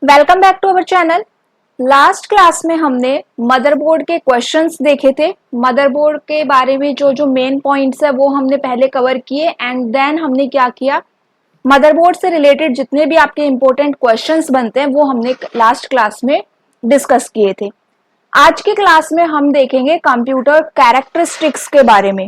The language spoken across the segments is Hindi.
Welcome back to our channel. Last class में हमने मदरबोर्ड के क्वेश्चंस देखे थे। मदरबोर्ड के बारे में जो जो मेन पॉइंट्स है वो हमने पहले कवर किए एंड देन हमने क्या किया, मदरबोर्ड से रिलेटेड जितने भी आपके इंपॉर्टेंट क्वेश्चंस बनते हैं वो हमने लास्ट क्लास में डिस्कस किए थे। आज की क्लास में हम देखेंगे कंप्यूटर कैरेक्टरिस्टिक्स के बारे में।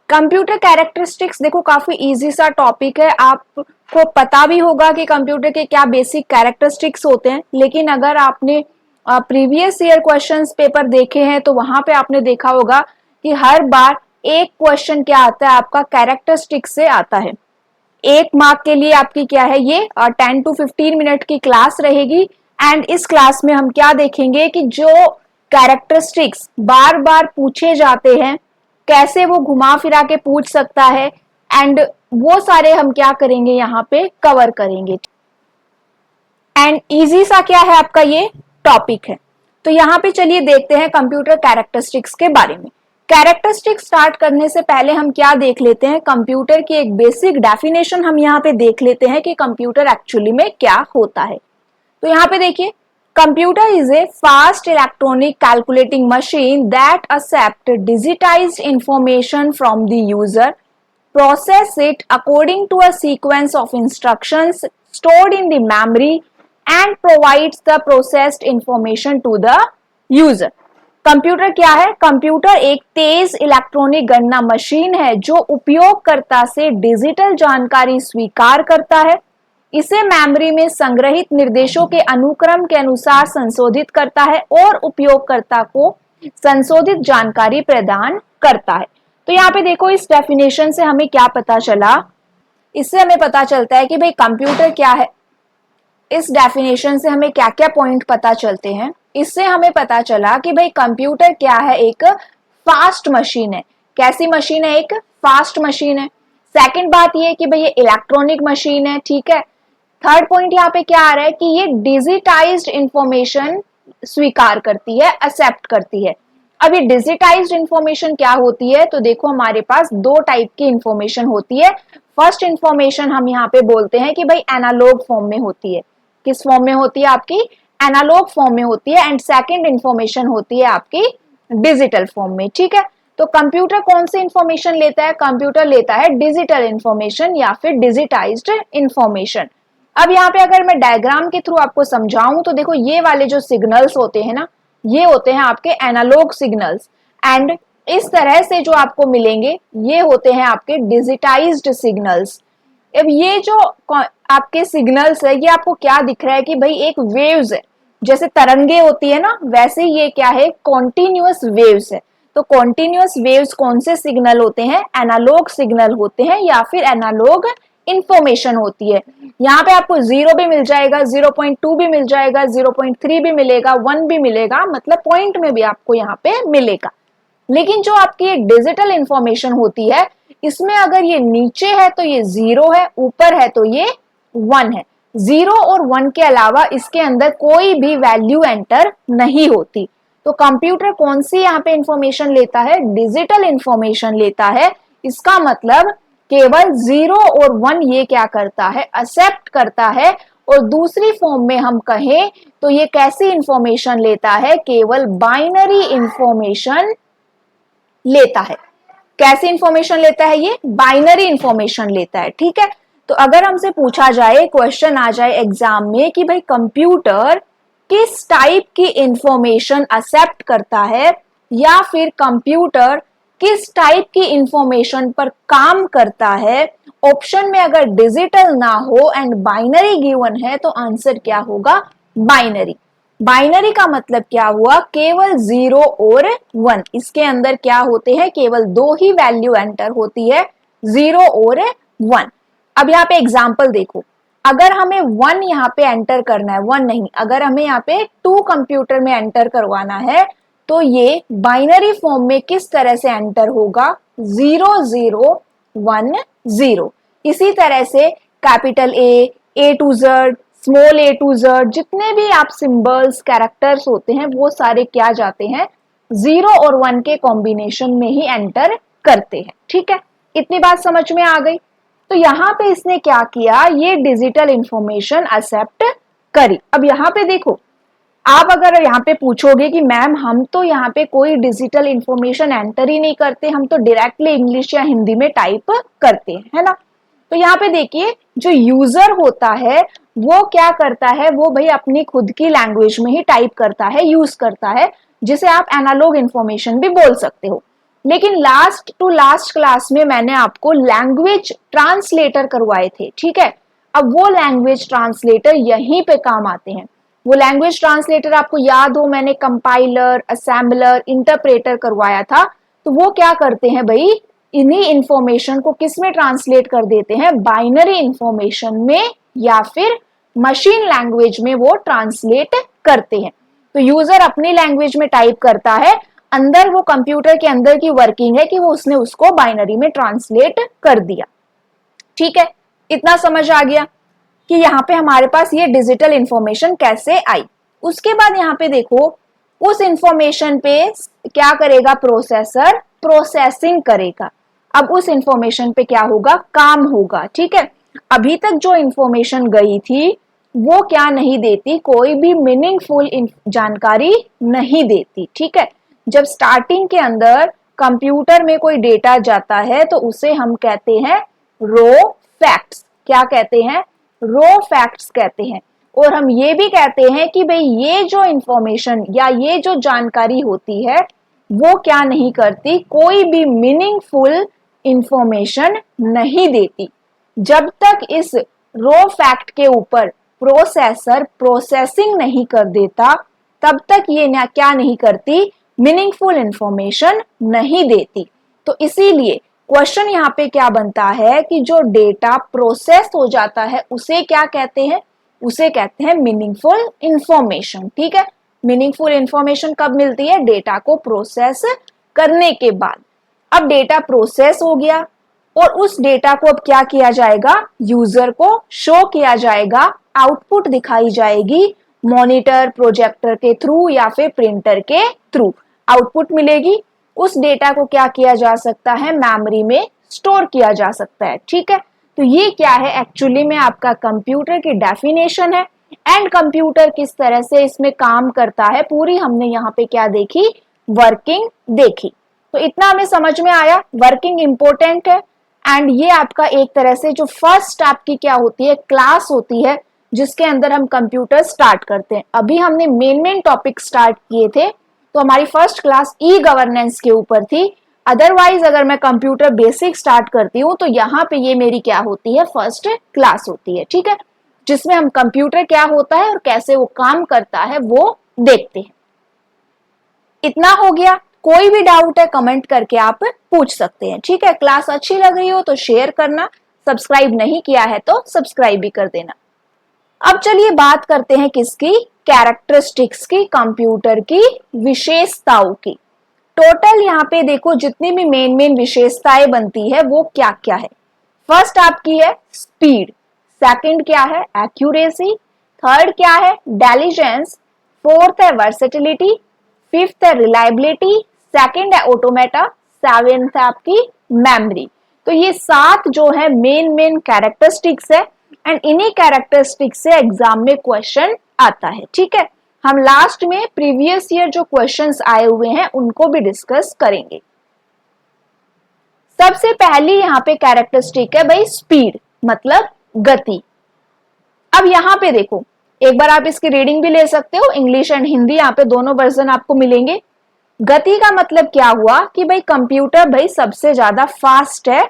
कंप्यूटर कैरेक्टरिस्टिक्स देखो काफी इजी सा टॉपिक है, आपको पता भी होगा कि कंप्यूटर के क्या बेसिक कैरेक्टरिस्टिक्स होते हैं, लेकिन अगर आपने प्रीवियस ईयर क्वेश्चंस पेपर देखे हैं तो वहां पे आपने देखा होगा कि हर बार एक क्वेश्चन क्या आता है, आपका कैरेक्टरिस्टिक्स से आता है। 1 मार्क के लिए आपकी क्या है ये 10 to 15 मिनट की क्लास रहेगी एंड इस क्लास में हम क्या देखेंगे कि जो कैरेक्टरिस्टिक्स बार बार पूछे जाते हैं कैसे वो घुमा फिरा के पूछ सकता है एंड वो सारे हम क्या करेंगे यहाँ पे कवर करेंगे। एंड इजी सा क्या है आपका ये टॉपिक है। तो यहाँ पे चलिए देखते हैं कंप्यूटर कैरेक्टरिस्टिक्स के बारे में। कैरेक्टरिस्टिक्स स्टार्ट करने से पहले हम क्या देख लेते हैं, कंप्यूटर की एक बेसिक डेफिनेशन हम यहाँ पे देख लेते हैं कि कंप्यूटर एक्चुअली में क्या होता है। तो यहाँ पे देखिए, Computer is a fast electronic calculating machine that accepts digitized information from the user, process it according to a sequence of instructions stored in the memory and provides the processed information to the user. Computer क्या है? कंप्यूटर एक तेज इलेक्ट्रॉनिक गणना मशीन है जो उपयोगकर्ता से डिजिटल जानकारी स्वीकार करता है, इसे मेमोरी में संग्रहित निर्देशों के अनुक्रम के अनुसार संशोधित करता है और उपयोगकर्ता को संशोधित जानकारी प्रदान करता है। तो यहाँ पे देखो, इस डेफिनेशन से हमें क्या पता चला, इससे हमें पता चलता है कि भाई कंप्यूटर क्या है। इस डेफिनेशन से हमें क्या क्या पॉइंट पता चलते हैं, इससे हमें पता चला कि भाई कंप्यूटर क्या है, एक फास्ट मशीन है। कैसी मशीन है? एक फास्ट मशीन है। सेकंड बात ये कि भाई ये इलेक्ट्रॉनिक मशीन है, ठीक है। थर्ड पॉइंट यहाँ पे क्या आ रहा है कि ये डिजिटाइज्ड इंफॉर्मेशन स्वीकार करती है, एक्सेप्ट करती है। अब ये डिजिटाइज्ड इंफॉर्मेशन क्या होती है? तो देखो हमारे पास 2 टाइप की इंफॉर्मेशन होती है। फर्स्ट इंफॉर्मेशन हम यहाँ पे बोलते हैं कि भाई एनालॉग फॉर्म में होती है। किस फॉर्म में होती है? आपकी एनालॉग फॉर्म में होती है। एंड सेकेंड इंफॉर्मेशन होती है आपकी डिजिटल फॉर्म में, ठीक है। तो कंप्यूटर कौन सी इंफॉर्मेशन लेता है? कंप्यूटर लेता है डिजिटल इंफॉर्मेशन या फिर डिजिटाइज्ड इंफॉर्मेशन। अब यहाँ पे अगर मैं डायग्राम के थ्रू आपको समझाऊं तो देखो, ये वाले जो सिग्नल्स होते हैं ना, ये होते हैं आपके एनालॉग सिग्नल्स एंड इस तरह से जो आपको मिलेंगे ये होते हैं आपके डिजिटाइज्ड सिग्नल्स। अब ये जो आपके सिग्नल्स है, ये आपको क्या दिख रहा है कि भाई एक वेव्स है, जैसे तरंगे होती है ना, वैसे ये क्या है, कॉन्टिन्यूअस वेव्स है। तो कॉन्टिन्यूअस वेव्स कौन से सिग्नल होते हैं? एनालॉग सिग्नल होते हैं या फिर एनालॉग इंफॉर्मेशन होती है। यहाँ पे आपको 0 भी मिल जाएगा, 0.2 भी मिल जाएगा, 0.3 भी मिलेगा, 1 भी मिलेगा, मतलब पॉइंट में भी आपको यहाँ पे मिलेगा। लेकिन जो आपकी डिजिटल इंफॉर्मेशन होती है, इसमें अगर ये नीचे है तो ये 0 है, ऊपर है तो ये 1 है। 0 और 1 के अलावा इसके अंदर कोई भी वैल्यू एंटर नहीं होती। तो कंप्यूटर कौन सी यहाँ पे इंफॉर्मेशन लेता है? डिजिटल इंफॉर्मेशन लेता है। इसका मतलब केवल 0 और 1 ये क्या करता है? एक्सेप्ट करता है। और दूसरी फॉर्म में हम कहें तो ये कैसी इंफॉर्मेशन लेता है? केवल बाइनरी इंफॉर्मेशन लेता है। कैसी इंफॉर्मेशन लेता है? ये बाइनरी इंफॉर्मेशन लेता है, ठीक है। तो अगर हमसे पूछा जाए, क्वेश्चन आ जाए एग्जाम में कि भाई कंप्यूटर किस टाइप की इंफॉर्मेशन एक्सेप्ट करता है या फिर कंप्यूटर किस टाइप की इंफॉर्मेशन पर काम करता है, ऑप्शन में अगर डिजिटल ना हो एंड बाइनरी गिवन है तो आंसर क्या होगा? बाइनरी। बाइनरी का मतलब क्या हुआ? केवल 0 और 1। इसके अंदर क्या होते हैं? केवल 2 ही वैल्यू एंटर होती है, 0 और 1। अब यहाँ पे एग्जाम्पल देखो, अगर हमें 1 यहाँ पे एंटर करना है, 1 नहीं, अगर हमें यहाँ पे 2 कंप्यूटर में एंटर करवाना है तो ये बाइनरी फॉर्म में किस तरह से एंटर होगा? 0 0 1 0। इसी तरह से capital A to Z, small a to Z, जितने भी आप सिंबल्स कैरेक्टर्स होते हैं वो सारे क्या जाते हैं? 0 और 1 के कॉम्बिनेशन में ही एंटर करते हैं, ठीक है। इतनी बात समझ में आ गई। तो यहाँ पे इसने क्या किया? ये डिजिटल इंफॉर्मेशन एक्सेप्ट करी। अब यहाँ पे देखो, आप अगर यहाँ पे पूछोगे कि मैम हम तो यहाँ पे कोई डिजिटल इंफॉर्मेशन एंटर ही नहीं करते, हम तो डायरेक्टली इंग्लिश या हिंदी में टाइप करते हैं, है ना। तो यहाँ पे देखिए जो यूजर होता है वो क्या करता है, वो भाई अपनी खुद की लैंग्वेज में ही टाइप करता है, यूज करता है, जिसे आप एनालॉग इंफॉर्मेशन भी बोल सकते हो। लेकिन लास्ट टू लास्ट क्लास में मैंने आपको लैंग्वेज ट्रांसलेटर करवाए थे, ठीक है। अब वो लैंग्वेज ट्रांसलेटर यहीं पे काम आते हैं। वो लैंग्वेज ट्रांसलेटर आपको याद हो, मैंने कंपाइलर, असेंबलर, इंटरप्रेटर करवाया था। तो वो क्या करते हैं भाई, इन्हीं इंफॉर्मेशन को किस में ट्रांसलेट कर देते हैं, बाइनरी इंफॉर्मेशन में या फिर मशीन लैंग्वेज में वो ट्रांसलेट करते हैं। तो यूजर अपनी लैंग्वेज में टाइप करता है, अंदर वो कंप्यूटर के अंदर की वर्किंग है कि वो उसने उसको बाइनरी में ट्रांसलेट कर दिया। ठीक है, इतना समझ आ गया कि यहाँ पे हमारे पास ये डिजिटल इंफॉर्मेशन कैसे आई। उसके बाद यहाँ पे देखो, उस इंफॉर्मेशन पे क्या करेगा प्रोसेसर, प्रोसेसिंग करेगा। अब उस इंफॉर्मेशन पे क्या होगा, काम होगा। ठीक है, अभी तक जो इंफॉर्मेशन गई थी वो क्या नहीं देती, कोई भी मीनिंगफुल जानकारी नहीं देती। ठीक है, जब स्टार्टिंग के अंदर कंप्यूटर में कोई डेटा जाता है तो उसे हम कहते हैं रो फैक्ट्स। क्या कहते हैं, रो फैक्ट्स कहते हैं। और हम ये भी कहते हैं कि भाई ये जो इंफॉर्मेशन या ये जो जानकारी होती है वो क्या नहीं करती, कोई भी मीनिंगफुल इंफॉर्मेशन नहीं देती। जब तक इस रो फैक्ट के ऊपर प्रोसेसर प्रोसेसिंग नहीं कर देता तब तक ये क्या नहीं करती, मीनिंगफुल इंफॉर्मेशन नहीं देती। तो इसीलिए क्वेश्चन यहाँ पे क्या बनता है कि जो डेटा प्रोसेस हो जाता है उसे क्या कहते हैं, उसे कहते हैं मीनिंगफुल इंफॉर्मेशन। ठीक है, मीनिंगफुल इंफॉर्मेशन कब मिलती है, डेटा को प्रोसेस करने के बाद। अब डेटा प्रोसेस हो गया और उस डेटा को अब क्या किया जाएगा, यूजर को शो किया जाएगा, आउटपुट दिखाई जाएगी मॉनिटर, प्रोजेक्टर के थ्रू या फिर प्रिंटर के थ्रू आउटपुट मिलेगी। उस डेटा को क्या किया जा सकता है, मेमोरी में स्टोर किया जा सकता है। ठीक है, तो ये क्या है, एक्चुअली में आपका कंप्यूटर की डेफिनेशन है एंड कंप्यूटर किस तरह से इसमें काम करता है, पूरी हमने यहाँ पे क्या देखी, वर्किंग देखी। तो इतना हमें समझ में आया, वर्किंग इंपॉर्टेंट है। एंड ये आपका एक तरह से जो फर्स्ट आपकी क्या होती है, क्लास होती है जिसके अंदर हम कंप्यूटर स्टार्ट करते हैं। अभी हमने मेन टॉपिक स्टार्ट किए थे, तो हमारी फर्स्ट क्लास ई गवर्नेंस के ऊपर थी। अदरवाइज अगर मैं कंप्यूटर बेसिक स्टार्ट करती हूँ तो यहाँ पे ये मेरी क्या होती है, फर्स्ट क्लास होती है। ठीक है, जिसमें हम कंप्यूटर क्या होता है और कैसे वो काम करता है वो देखते हैं। इतना हो गया, कोई भी डाउट है कमेंट करके आप पूछ सकते हैं। ठीक है, क्लास अच्छी लग रही हो तो शेयर करना, सब्सक्राइब नहीं किया है तो सब्सक्राइब भी कर देना। अब चलिए बात करते हैं किसकी, कैरेक्टरिस्टिक्स की, कंप्यूटर की विशेषताओं की। टोटल यहाँ पे देखो जितनी भी मेन विशेषताएं बनती है वो क्या क्या है। फर्स्ट आपकी है स्पीड, सेकंड क्या है एक्यूरेसी, थर्ड क्या है डेलिजेंस, फोर्थ है वर्सेटिलिटी, फिफ्थ है रिलायबिलिटी, सेकंड है ऑटोमेटा, सेवेंथ है आपकी मेमोरी। तो ये 7 जो है मेन कैरेक्टरिस्टिक्स है एंड इन्हीं कैरेक्टरिस्टिक्स से एग्जाम में क्वेश्चन आता है। ठीक है, हम लास्ट में प्रीवियस ईयर जो क्वेश्चंस आए हुए हैं उनको भी डिस्कस करेंगे। सबसे पहली यहाँ पे कैरेक्टरिस्टिक है भाई स्पीड, मतलब गति। अब यहाँ पे देखो, एक बार आप इसकी रीडिंग भी ले सकते हो, इंग्लिश एंड हिंदी, यहाँ पे दोनों वर्जन आपको मिलेंगे। गति का मतलब क्या हुआ कि भाई कंप्यूटर भाई सबसे ज्यादा फास्ट है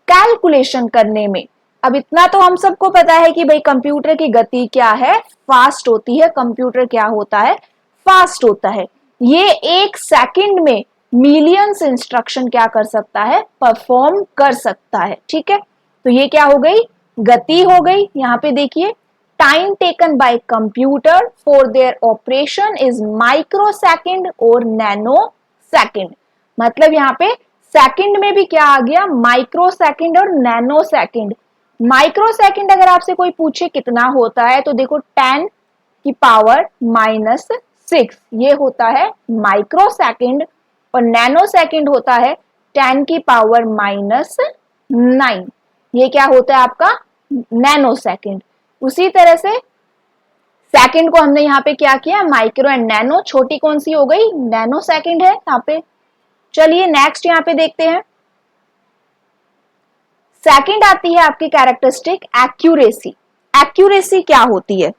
कैलकुलेशन करने में। अब इतना तो हम सबको पता है कि भाई कंप्यूटर की गति क्या है, फास्ट होती है। कंप्यूटर क्या होता है, फास्ट होता है। ये 1 सेकंड में मिलियंस इंस्ट्रक्शन क्या कर सकता है, परफॉर्म कर सकता है। ठीक है, तो ये क्या हो गई, गति हो गई। यहाँ पे देखिए, time taken by computer for their operation is microsecond और नैनो सेकंड। मतलब यहाँ पे सेकंड में भी क्या आ गया, माइक्रोसेकंड और नैनो सेकंड। माइक्रोसेकंड अगर आपसे कोई पूछे कितना होता है तो देखो 10 की पावर -6 ये होता है माइक्रोसेकंड, और नैनो सेकंड होता है 10 की पावर -9, ये क्या होता है आपका नैनो सेकंड। उसी तरह से सेकंड को हमने यहाँ पे क्या किया, माइक्रो एंड नैनो, छोटी कौन सी हो गई, नैनो सेकंड है यहाँ पे। चलिए नेक्स्ट यहाँ पे देखते हैं। सेकंड आती है आपकी कैरेक्टरिस्टिक एक्यूरेसी। एक्यूरेसी क्या होती है?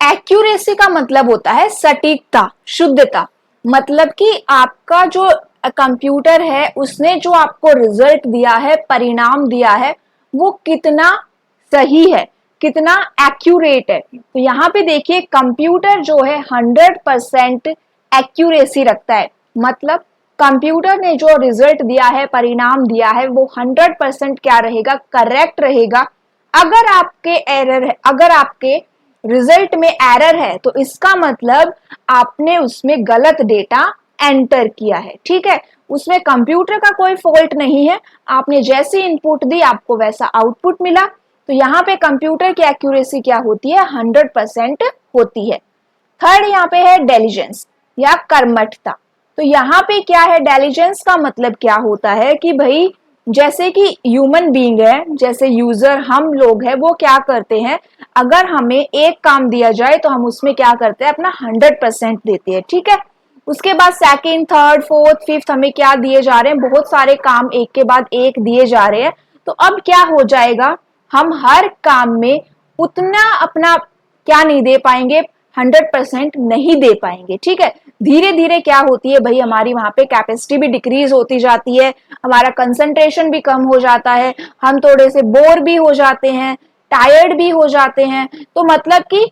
एक्यूरेसी का मतलब होता है सटीकता, शुद्धता। मतलब कि आपका जो कंप्यूटर है उसने जो आपको रिजल्ट दिया है, परिणाम दिया है, वो कितना सही है, कितना एक्यूरेट है। तो यहाँ पे देखिए कंप्यूटर जो है 100% एक्यूरेसी रखता है। मतलब कंप्यूटर ने जो रिजल्ट दिया है, परिणाम दिया है, वो 100% क्या रहेगा, करेक्ट रहेगा। अगर आपके एरर है, अगर आपके रिजल्ट में एरर है तो इसका मतलब आपने उसमें गलत डेटा एंटर किया है। ठीक है, उसमें कंप्यूटर का कोई फॉल्ट नहीं है, आपने जैसी इनपुट दी आपको वैसा आउटपुट मिला। तो यहाँ पे कंप्यूटर की एक्यूरेसी क्या होती है, 100% होती है। थर्ड यहाँ पे है डेलिजेंस या कर्मठता। तो यहाँ पे क्या है, डेलिजेंस का मतलब क्या होता है कि भाई जैसे कि ह्यूमन बीइंग है, जैसे यूजर हम लोग हैं, वो क्या करते हैं, अगर हमें एक काम दिया जाए तो हम उसमें क्या करते हैं, अपना 100% देते हैं। ठीक है, उसके बाद सेकंड, थर्ड, फोर्थ, फिफ्थ हमें क्या दिए जा रहे हैं, बहुत सारे काम एक के बाद एक दिए जा रहे हैं। तो अब क्या हो जाएगा, हम हर काम में उतना अपना क्या नहीं दे पाएंगे, 100% नहीं दे पाएंगे। ठीक है, धीरे धीरे क्या होती है भाई, हमारी वहां पे कैपेसिटी भी डिक्रीज होती जाती है, हमारा कंसंट्रेशन भी कम हो जाता है, हम थोड़े से बोर भी हो जाते हैं, टायर्ड भी हो जाते हैं। तो मतलब कि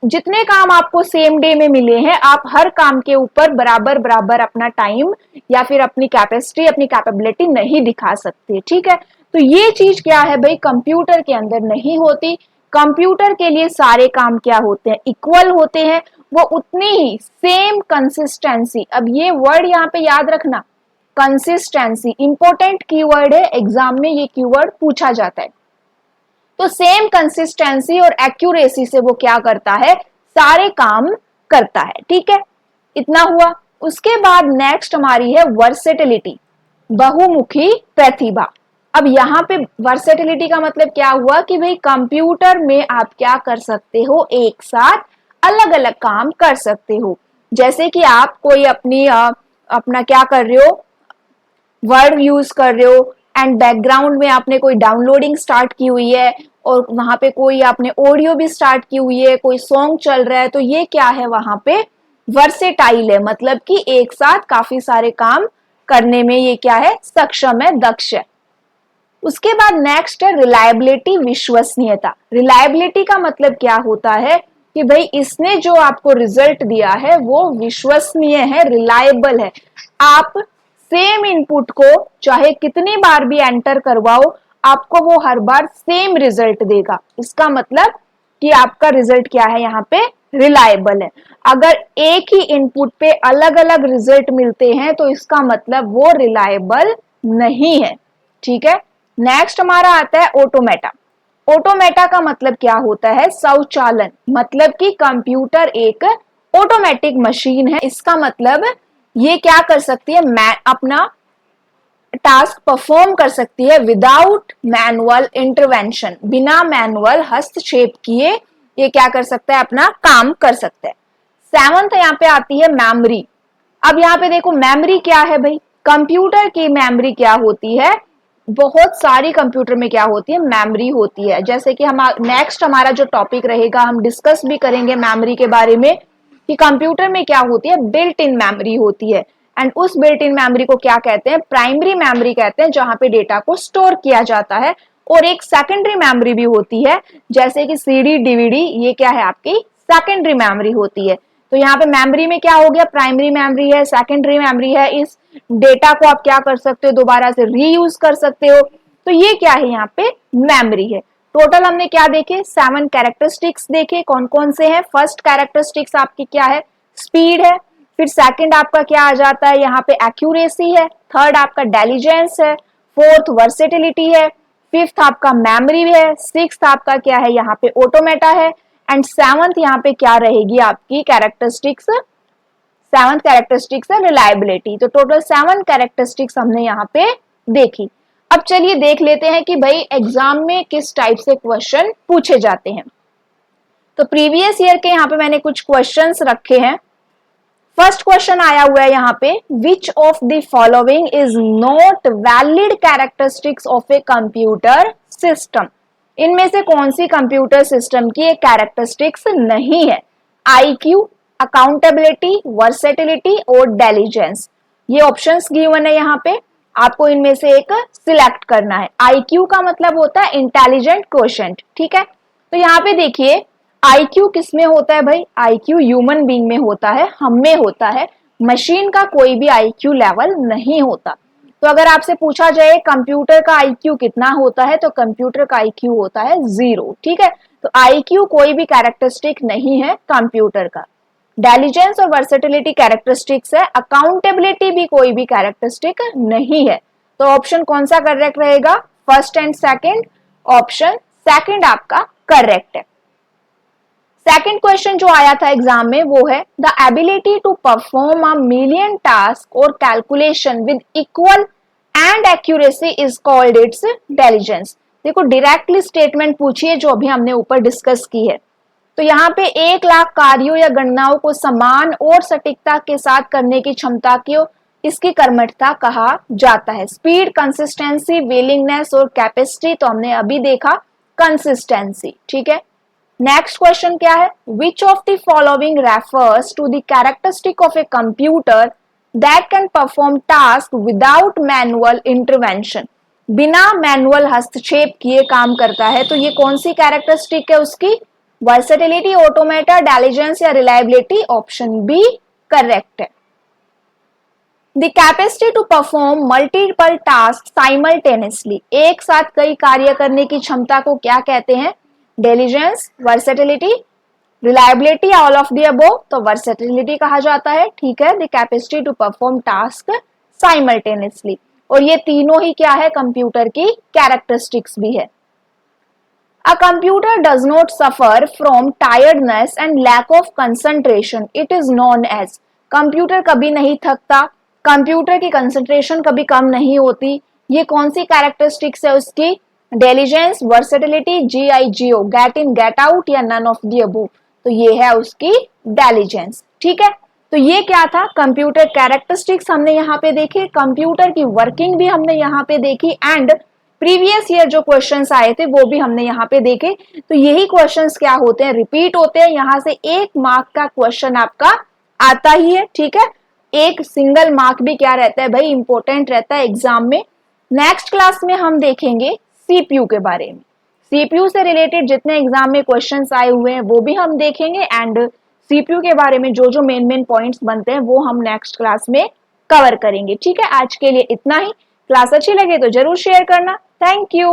जितने काम आपको सेम डे में मिले हैं, आप हर काम के ऊपर बराबर बराबर अपना टाइम या फिर अपनी कैपेसिटी, अपनी कैपेबिलिटी नहीं दिखा सकते। ठीक है, तो ये चीज क्या है भाई, कंप्यूटर के अंदर नहीं होती। कंप्यूटर के लिए सारे काम क्या होते हैं, इक्वल होते हैं, वो उतनी ही सेम कंसिस्टेंसी। अब ये वर्ड यहाँ पे याद रखना, कंसिस्टेंसी इंपॉर्टेंट कीवर्ड है, एग्जाम में ये कीवर्ड पूछा जाता है। तो सेम कंसिस्टेंसी और एक्यूरेसी से वो क्या करता है, सारे काम करता है। ठीक है, इतना हुआ। उसके बाद नेक्स्ट हमारी है वर्सेटिलिटी, बहुमुखी प्रतिभा। अब यहाँ पे वर्सेटिलिटी का मतलब क्या हुआ कि भाई कंप्यूटर में आप क्या कर सकते हो, एक साथ अलग अलग काम कर सकते हो। जैसे कि आप कोई अपना क्या कर रहे हो, वर्ड यूज कर रहे हो एंड बैकग्राउंड में आपने कोई डाउनलोडिंग स्टार्ट की हुई है और वहां पे कोई आपने ऑडियो भी स्टार्ट की हुई है, कोई सॉन्ग चल रहा है, तो ये क्या है, वहां पे वर्सेटाइल है। मतलब कि एक साथ काफी सारे काम करने में ये क्या है, सक्षम है, दक्ष है। उसके बाद नेक्स्ट है रिलायबिलिटी, विश्वसनीयता। रिलायबिलिटी का मतलब क्या होता है कि भाई इसने जो आपको रिजल्ट दिया है वो विश्वसनीय है, रिलायबल है। आप सेम इनपुट को चाहे कितनी बार भी एंटर करवाओ, आपको वो हर बार सेम रिजल्ट देगा। इसका मतलब कि आपका रिजल्ट क्या है, यहाँ पे रिलायबल है। अगर एक ही इनपुट पे अलग अलग रिजल्ट मिलते हैं तो इसका मतलब वो रिलायबल नहीं है। ठीक है, नेक्स्ट हमारा आता है ऑटोमेटा। ऑटोमेटा का मतलब क्या होता है, स्वचालन। मतलब कि कंप्यूटर एक ऑटोमेटिक मशीन है। इसका मतलब ये क्या कर सकती है, मैं अपना टास्क परफॉर्म कर सकती है विदाउट मैनुअल इंटरवेंशन, बिना मैनुअल हस्तक्षेप किए ये क्या कर सकता है, अपना काम कर सकता है। सेवंथ यहाँ पे आती है मेमोरी। अब यहाँ पे देखो मेमोरी क्या है भाई, कंप्यूटर की मेमोरी क्या होती है, बहुत सारी कंप्यूटर में क्या होती है, मेमोरी होती है। जैसे कि हम नेक्स्ट हमारा जो टॉपिक रहेगा हम डिस्कस भी करेंगे मेमोरी के बारे में, कि कंप्यूटर में क्या होती है, बिल्ट इन मेमोरी होती है। एंड उस बिल्ट इन मेमोरी को क्या कहते हैं, प्राइमरी मेमोरी कहते हैं, जहां पे डेटा को स्टोर किया जाता है। और एक सेकेंडरी मेमोरी भी होती है, जैसे कि सीडी, डीवीडी, ये क्या है, आपकी सेकेंडरी मेमोरी होती है। तो यहाँ पे मेमोरी में क्या हो गया, प्राइमरी मेमोरी है, सेकेंडरी मेमोरी है। इस डेटा को आप क्या कर सकते हो, दोबारा से रीयूज कर सकते हो। तो ये क्या है, यहाँ पे मेमोरी है। टोटल हमने क्या देखे, 7 कैरेक्टरिस्टिक्स देखे, कौन कौन से हैं। फर्स्ट कैरेक्टरिस्टिक्स आपकी क्या है, स्पीड है। फिर सेकंड आपका क्या आ जाता है, यहाँ पे एक्यूरेसी है। थर्ड आपका डेलिजेंस है। फोर्थ वर्सेटिलिटी है। फिफ्थ आपका मेमोरी है। सिक्स्थ आपका क्या है, यहाँ पे ऑटोमेटा है। एंड सेवंथ यहाँ पे क्या रहेगी आपकी कैरेक्टरिस्टिक्स, सेवंथ कैरेक्टरिस्टिक्स है रिलायबिलिटी। तो टोटल 7 कैरेक्टरिस्टिक्स हमने यहाँ पे देखी। अब चलिए देख लेते हैं कि भाई एग्जाम में किस टाइप से क्वेश्चन पूछे जाते हैं। तो प्रीवियस ईयर के यहाँ पे मैंने कुछ क्वेश्चंस रखे हैं। फर्स्ट क्वेश्चन आया हुआ है यहाँ पे, विच of the following is not valid characteristics of a computer system. इनमें से कौन सी कंप्यूटर सिस्टम की एक कैरेक्टरिस्टिक्स नहीं है? IQ, अकाउंटेबिलिटी, वर्सेटिलिटी और डेलिजेंस। ये ऑप्शंस गिवन है यहाँ पे, आपको इनमें से एक सिलेक्ट करना है। IQ का मतलब होता है इंटेलिजेंट क्वोशेंट, ठीक है। तो यहाँ पे देखिए IQ किस में होता है भाई? IQ ह्यूमन बीइंग में होता है, हम में होता है, मशीन का कोई भी IQ लेवल नहीं होता। तो अगर आपसे पूछा जाए कंप्यूटर का IQ कितना होता है, तो कंप्यूटर का IQ होता है 0, ठीक है। तो IQ कोई भी कैरेक्टरिस्टिक नहीं है कंप्यूटर का। डेलिजेंस और वर्सेटिलिटी कैरेक्टरिस्टिक्स है, अकाउंटेबिलिटी भी कोई भी कैरेक्टरिस्टिक नहीं है। तो ऑप्शन कौन सा करेक्ट रहेगा? First and second. Option second आपका करेक्ट है। सेकंड क्वेश्चन जो आया था एग्जाम में वो है, the ability to perform a million task और calculation with equal and accuracy is called its intelligence. देखो डायरेक्टली स्टेटमेंट पूछी है जो अभी हमने ऊपर डिस्कस की है। तो यहाँ पे 1 लाख कार्यों या गणनाओं को समान और सटीकता के साथ करने की क्षमता को इसकी कर्मठता कहा जाता है। स्पीड, कंसिस्टेंसी, विलिंगनेस और कैपेसिटी तो हमने अभी देखा कंसिस्टेंसी, ठीक है। नेक्स्ट क्वेश्चन क्या है? Which of the following refers to the characteristic of a computer that can perform task without manual intervention. बिना मैनुअल हस्तक्षेप किए काम करता है, तो ये कौन सी कैरेक्टरिस्टिक है उसकी? वर्सेटिलिटी, ऑटोमेटा, डेलिजेंस या रिलायबिलिटी। ऑप्शन बी करेक्ट है। The capacity to perform multiple task simultaneously, एक साथ कई कार्य करने की क्षमता को क्या कहते हैं? Diligence, versatility, reliability, all of the above. तो वर्सेटिलिटी कहा जाता है, ठीक है। The capacity to perform task simultaneously, और ये तीनों ही क्या है? कंप्यूटर की कैरेक्टरिस्टिक्स भी है। A computer does not suffer from tiredness and lack of concentration. It is known as. Computer कभी नहीं थकता, कंप्यूटर की कंसंट्रेशन कभी कम नहीं होती। ये कौन सी कैरेक्टरिस्टिक्स है उसकी? Diligence, versatility, GIGO, get in get out या नन ऑफ द अबोव। तो ये है उसकी डेलिजेंस, ठीक है। तो ये क्या था? कंप्यूटर कैरेक्टरिस्टिक्स हमने यहाँ पे देखी, कंप्यूटर की वर्किंग भी हमने यहाँ पे देखी, एंड प्रीवियस ईयर जो क्वेश्चंस आए थे वो भी हमने यहाँ पे देखे। तो यही क्वेश्चंस क्या होते हैं? रिपीट होते हैं। यहाँ से 1 मार्क का क्वेश्चन आपका आता ही है, ठीक है। एक सिंगल मार्क भी क्या रहता है भाई? इंपॉर्टेंट रहता है एग्जाम में। नेक्स्ट क्लास में हम देखेंगे CPU के बारे में। CPU से रिलेटेड जितने एग्जाम में क्वेश्चंस आए हुए हैं वो भी हम देखेंगे, एंड CPU के बारे में जो जो मेन पॉइंट्स बनते हैं वो हम नेक्स्ट क्लास में कवर करेंगे, ठीक है। आज के लिए इतना ही। क्लास अच्छी लगे तो जरूर शेयर करना। Thank you.